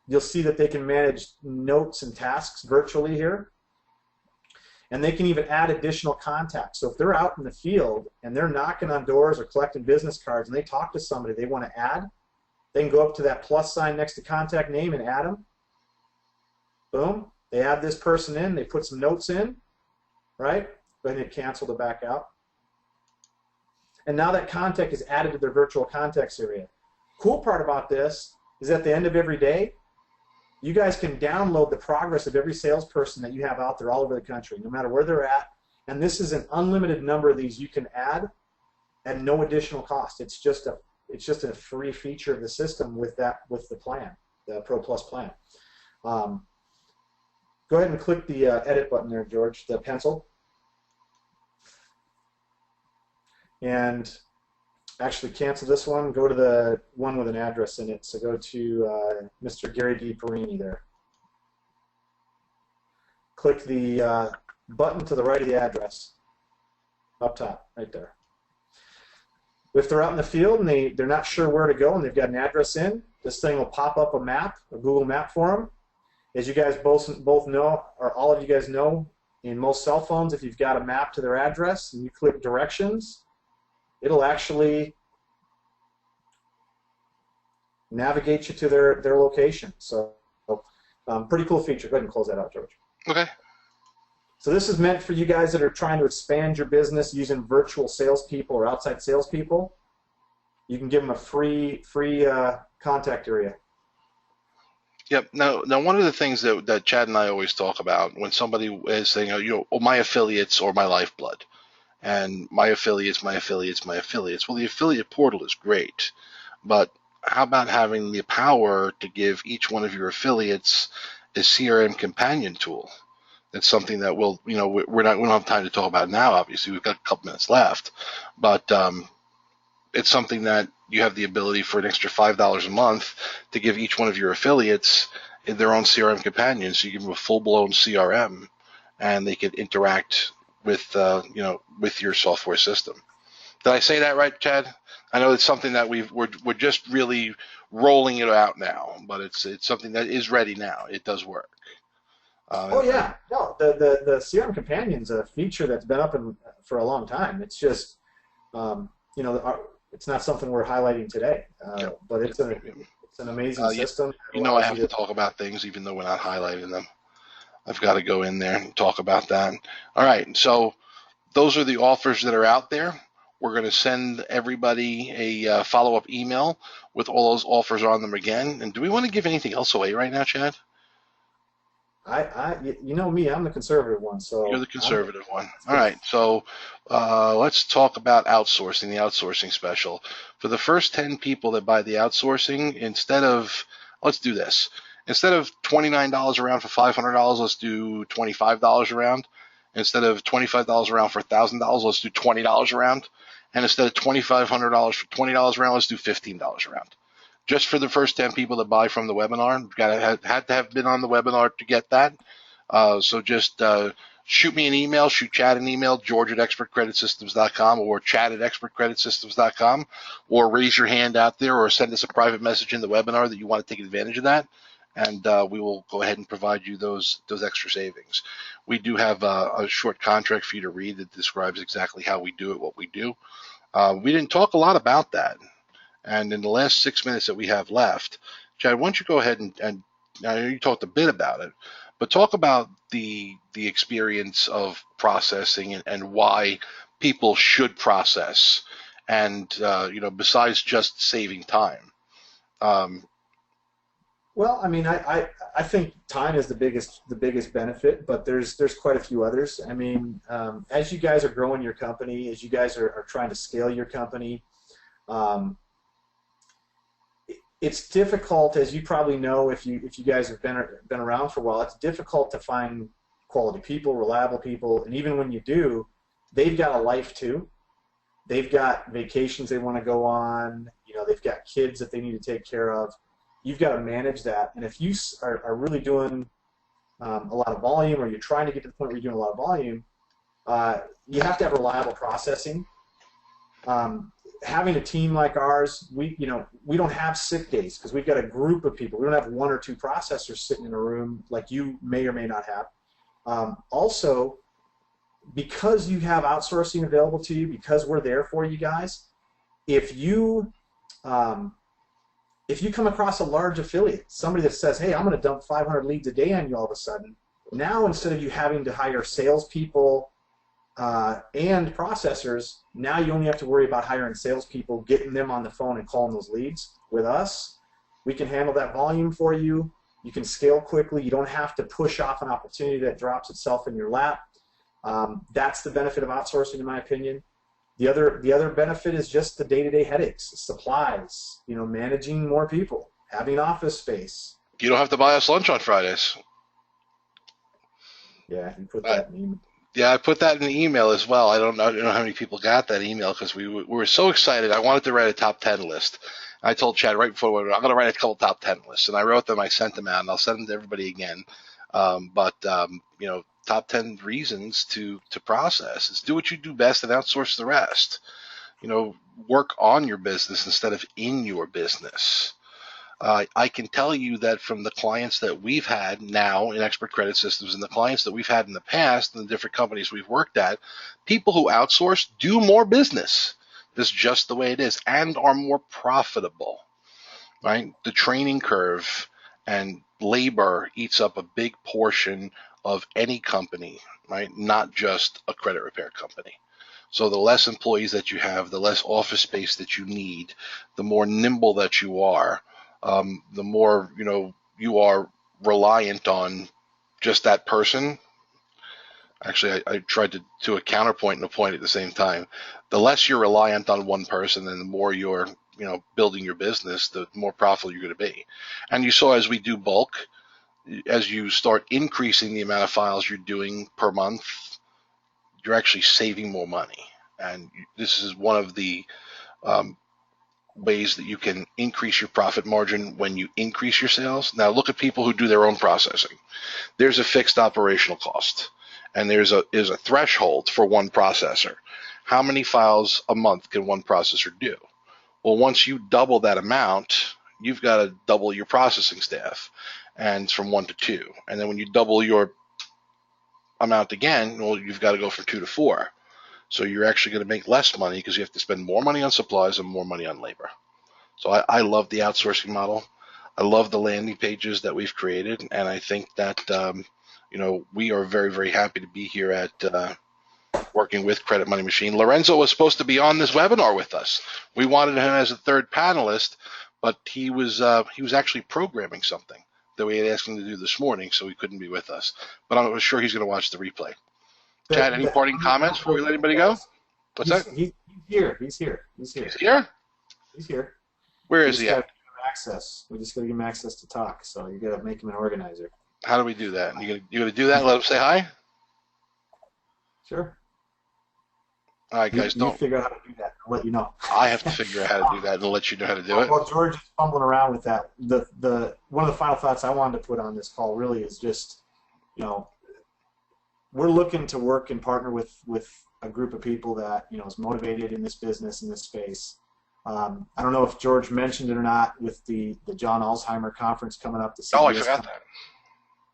A: You'll see that they can manage notes and tasks virtually here. And they can even add additional contacts. So if they're out in the field and they're knocking on doors or collecting business cards and they talk to somebody they want to add, they can go up to that plus sign next to contact name and add them. Boom. They add this person in. They put some notes in. Right? Go ahead and hit cancel to back out. And now that contact is added to their virtual contacts area. Cool part about this is at the end of every day, you guys can download the progress of every salesperson that you have out there all over the country, no matter where they're at. And this is an unlimited number of these you can add at no additional cost. It's just a free feature of the system with the plan, the Pro Plus plan. Go ahead and click the edit button there, George, the pencil. And actually cancel this one, go to the one with an address in it. So go to Mr. Gary D. Perini there. Click the button to the right of the address, up top, right there. If they're out in the field and they're not sure where to go and they've got an address in, this thing will pop up a map, a Google map for them. As you guys both know, or all of you guys know, in most cell phones, if you've got a map to their address and you click directions, it'll actually navigate you to their location. So Pretty cool feature. Go ahead and close that out, George.
B: Okay.
A: So this is meant for you guys that are trying to expand your business using virtual salespeople or outside salespeople. You can give them a free contact area.
B: Yep. Now, one of the things that Chad and I always talk about when somebody is saying, oh, my affiliates or my lifeblood, and my affiliates, my affiliates, my affiliates. Well, the affiliate portal is great, but how about having the power to give each one of your affiliates a CRM companion tool? That's something that we don't have time to talk about now. Obviously, we've got a couple minutes left, but it's something that you have the ability for an extra $5 a month to give each one of your affiliates their own CRM companion. So you give them a full-blown CRM, and they could interact with with your software system. Did I say that right, Chad? I know it's something that we're just really rolling it out now, but it's something that is ready now. It does work.
A: Oh yeah, no, the CRM Companion's a feature that's been up for a long time. It's just it's not something we're highlighting today, but it's an amazing system.
B: I have to talk about things even though we're not highlighting them. I've got to go in there and talk about that. All right, so those are the offers that are out there. We're going to send everybody a follow-up email with all those offers on them again. And do we want to give anything else away right now, Chad?
A: You know me, I'm the conservative one. So
B: you're the conservative one. All right, so let's talk about outsourcing, the outsourcing special. For the first 10 people that buy the outsourcing, let's do this. Instead of $29 a round for $500, let's do $25 a round. Instead of $25 a round for $1,000, let's do $20 a round. And instead of $2,500 for $20 a round, let's do $15 a round. Just for the first 10 people that buy from the webinar. Had to have been on the webinar to get that. So just shoot me an email, shoot Chad an email, george@expertcreditsystems.com or chad@expertcreditsystems.com, or raise your hand out there or send us a private message in the webinar that you want to take advantage of that. And we will go ahead and provide you those extra savings. We do have a short contract for you to read that describes exactly how we do it, what we do. We didn't talk a lot about that. And in the last 6 minutes that we have left, Chad, why don't you go ahead and I know you talked a bit about it, but talk about the experience of processing and why people should process, and besides just saving time.
A: Well, I mean, I think time is the biggest benefit, but there's quite a few others. I mean, as you guys are growing your company, as you guys are trying to scale your company, it's difficult, as you probably know, if you guys have been around for a while. It's difficult to find quality people, reliable people, and even when you do, they've got a life too. They've got vacations they want to go on. They've got kids that they need to take care of. You've got to manage that, and if you are really doing a lot of volume, or you're trying to get to the point where you're doing a lot of volume, you have to have reliable processing. Having a team like ours, we don't have sick days because we've got a group of people. We don't have one or two processors sitting in a room like you may or may not have. Also, because you have outsourcing available to you, because we're there for you guys, if you come across a large affiliate, somebody that says, hey, I'm going to dump 500 leads a day on you all of a sudden, now instead of you having to hire salespeople and processors, now you only have to worry about hiring salespeople, getting them on the phone and calling those leads. With us, we can handle that volume for you. You can scale quickly. You don't have to push off an opportunity that drops itself in your lap. That's the benefit of outsourcing, in my opinion. The other benefit is just the day-to-day headaches, supplies, managing more people, having office space.
B: You don't have to buy us lunch on Fridays.
A: Yeah, you put that in the email.
B: Yeah, I put that in the email as well. I don't know how many people got that email because we were so excited. I wanted to write a top 10 list. I told Chad right before I'm going to write a couple top 10 lists, and I wrote them. I sent them out, and I'll send them to everybody again. Top 10 reasons to process is do what you do best and outsource the rest. Work on your business instead of in your business. I can tell you that from the clients that we've had now in Expert Credit Systems and the clients that we've had in the past and the different companies we've worked at, people who outsource do more business. This is just the way it is, and are more profitable, right? The training curve and labor eats up a big portion of any company, right? Not just a credit repair company. So the less employees that you have, the less office space that you need, the more nimble that you are, the more you are reliant on just that person. Actually, I tried to do a counterpoint and a point at the same time. The less you're reliant on one person, and the more you're building your business, the more profitable you're going to be. And you saw as we do bulk, as you start increasing the amount of files you're doing per month, you're actually saving more money. And this is one of the ways that you can increase your profit margin when you increase your sales. Now look at people who do their own processing. There's a fixed operational cost, and there's a threshold for one processor. How many files a month can one processor do? Well, once you double that amount, you've got to double your processing staff, and from 1 to 2. And then when you double your amount again, well, you've got to go from 2 to 4. So you're actually going to make less money because you have to spend more money on supplies and more money on labor. So I love the outsourcing model. I love the landing pages that we've created, and I think that we are very, very happy to be here at working with Credit Money Machine. Lorenzo was supposed to be on this webinar with us. We wanted him as a third panelist, but he was actually programming something that we had asked him to do this morning, so he couldn't be with us. But I'm sure he's going to watch the replay. Chad, any parting comments before we let anybody go? What's that?
A: He's here. He's here.
B: He's here?
A: He's here.
B: Where is he at?
A: Access. We just got to give him access to talk, so you got to make him an organizer.
B: How do we do that? You gonna do that and let him say hi?
A: Sure.
B: All right, guys, don't.
A: You figure out how to do that. I'll let you know.
B: I have to figure out how to do that and let you know how to do it.
A: Well, George is fumbling around with that. The one of the final thoughts I wanted to put on this call really is just, we're looking to work and partner with a group of people that is motivated in this business, in this space. I don't know if George mentioned it or not with the John Alzheimer conference coming up.
B: Oh, I forgot that.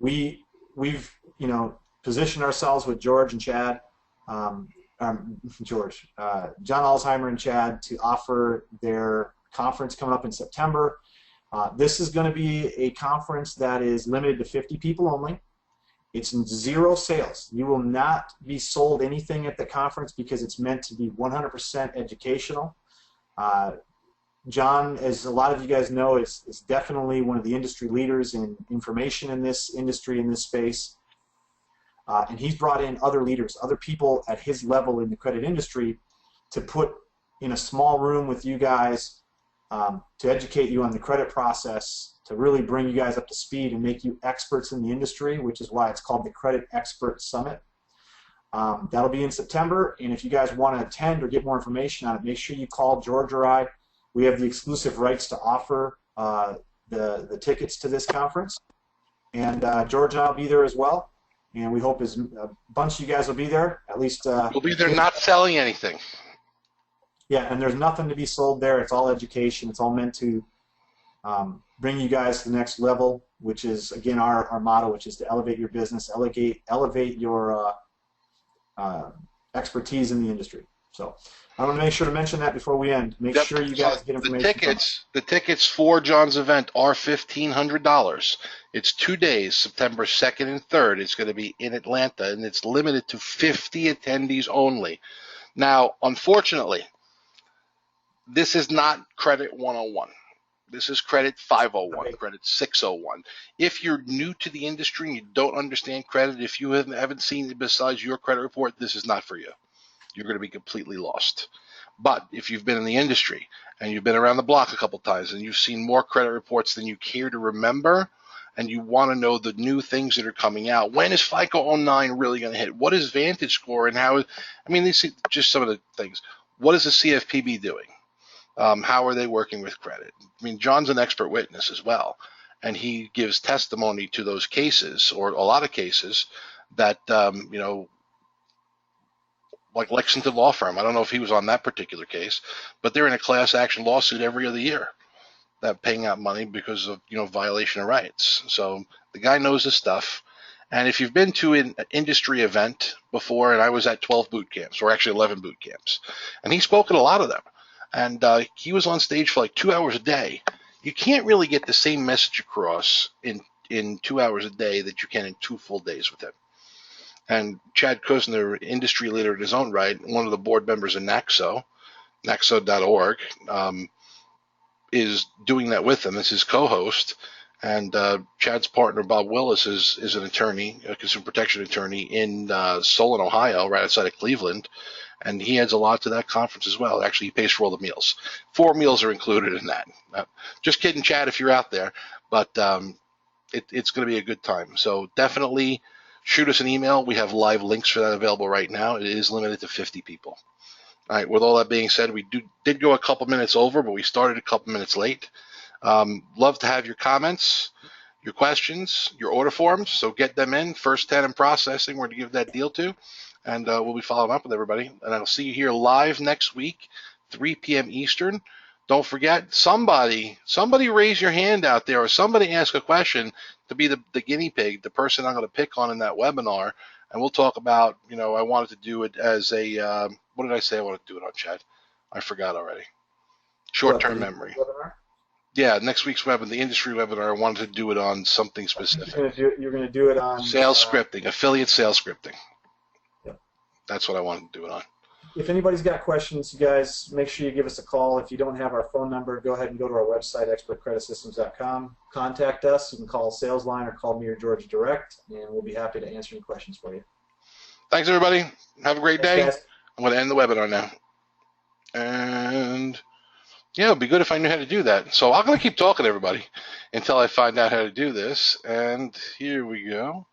A: We've positioned ourselves with George and Chad, John Alzheimer and Chad to offer their conference coming up in September. This is going to be a conference that is limited to 50 people only. It's zero sales. You will not be sold anything at the conference because it's meant to be 100% educational. John, as a lot of you guys know, is definitely one of the industry leaders in information in this industry, in this space. And he's brought in other leaders, other people at his level in the credit industry to put in a small room with you guys to educate you on the credit process, to really bring you guys up to speed and make you experts in the industry, which is why it's called the Credit Expert Summit. That'll be in September, and if you guys want to attend or get more information on it, make sure you call George or I. We have the exclusive rights to offer the tickets to this conference, and George and I will be there as well, and we hope a bunch of you guys will be there, at least.
B: We'll be there not selling anything.
A: Yeah, and there's nothing to be sold there. It's all education. It's all meant to bring you guys to the next level, which is, again, our motto, which is to elevate your business, elevate your expertise in the industry. So I want to make sure to mention that before we end. Make sure you guys get information.
B: The tickets for John's event are $1,500. It's 2 days, September 2nd and 3rd. It's going to be in Atlanta, and it's limited to 50 attendees only. Now, unfortunately, this is not Credit 101. This is Credit 501, Credit 601. If you're new to the industry and you don't understand credit, if you haven't seen it besides your credit report, this is not for you. You're going to be completely lost. But if you've been in the industry and you've been around the block a couple times and you've seen more credit reports than you care to remember, and you want to know the new things that are coming out, when is FICO 09 really going to hit? What is Vantage Score and how? I mean, these are just some of the things. What is the CFPB doing? How are they working with credit? I mean, John's an expert witness as well, and he gives testimony to those cases, or a lot of cases, that, like Lexington Law Firm. I don't know if he was on that particular case, but they're in a class action lawsuit every other year that paying out money because of, violation of rights. So the guy knows his stuff. And if you've been to an industry event before, and I was at 12 boot camps, or actually 11 boot camps, and he spoke at a lot of them. And he was on stage for like 2 hours a day. you can't really get the same message across in 2 hours a day that you can in 2 full days with him. And Chad Kusner, industry leader in his own right, one of the board members of NACSO, naxo.org, is doing that with him as his co-host. And Chad's partner, Bob Willis, is an attorney, a consumer protection attorney in Solon, Ohio, right outside of Cleveland. And he adds a lot to that conference as well. Actually, he pays for all the meals. 4 meals are included in that. Just kidding, Chad, if you're out there. But it's going to be a good time. So definitely shoot us an email. We have live links for that available right now. It is limited to 50 people. All right, with all that being said, we did go a couple minutes over, but we started a couple minutes late. Love to have your comments, your questions, your order forms, so get them in. First 10 in processing, we're going to give that deal to, and we'll be following up with everybody. And I'll see you here live next week, 3 p.m. Eastern. Don't forget, somebody raise your hand out there, or somebody ask a question to be the guinea pig, the person I'm going to pick on in that webinar. And we'll talk about, I wanted to do it as a, what did I say I wanted to do it on, Chad? I forgot already. Short-term memory.
A: Webinar?
B: Yeah, next week's webinar, the industry webinar, I wanted to do it on something specific.
A: You're going to do it on
B: sales scripting, affiliate sales scripting.
A: Yep.
B: That's what I wanted to do it on.
A: If anybody's got questions, you guys, make sure you give us a call. If you don't have our phone number, go ahead and go to our website, expertcreditsystems.com. Contact us. You can call Sales Line or call me or George direct, and we'll be happy to answer any questions for you.
B: Thanks, everybody. Have a great day.
A: Guys.
B: I'm going to end the webinar now. And yeah, it would be good if I knew how to do that. So I'm going to keep talking to everybody until I find out how to do this. And here we go.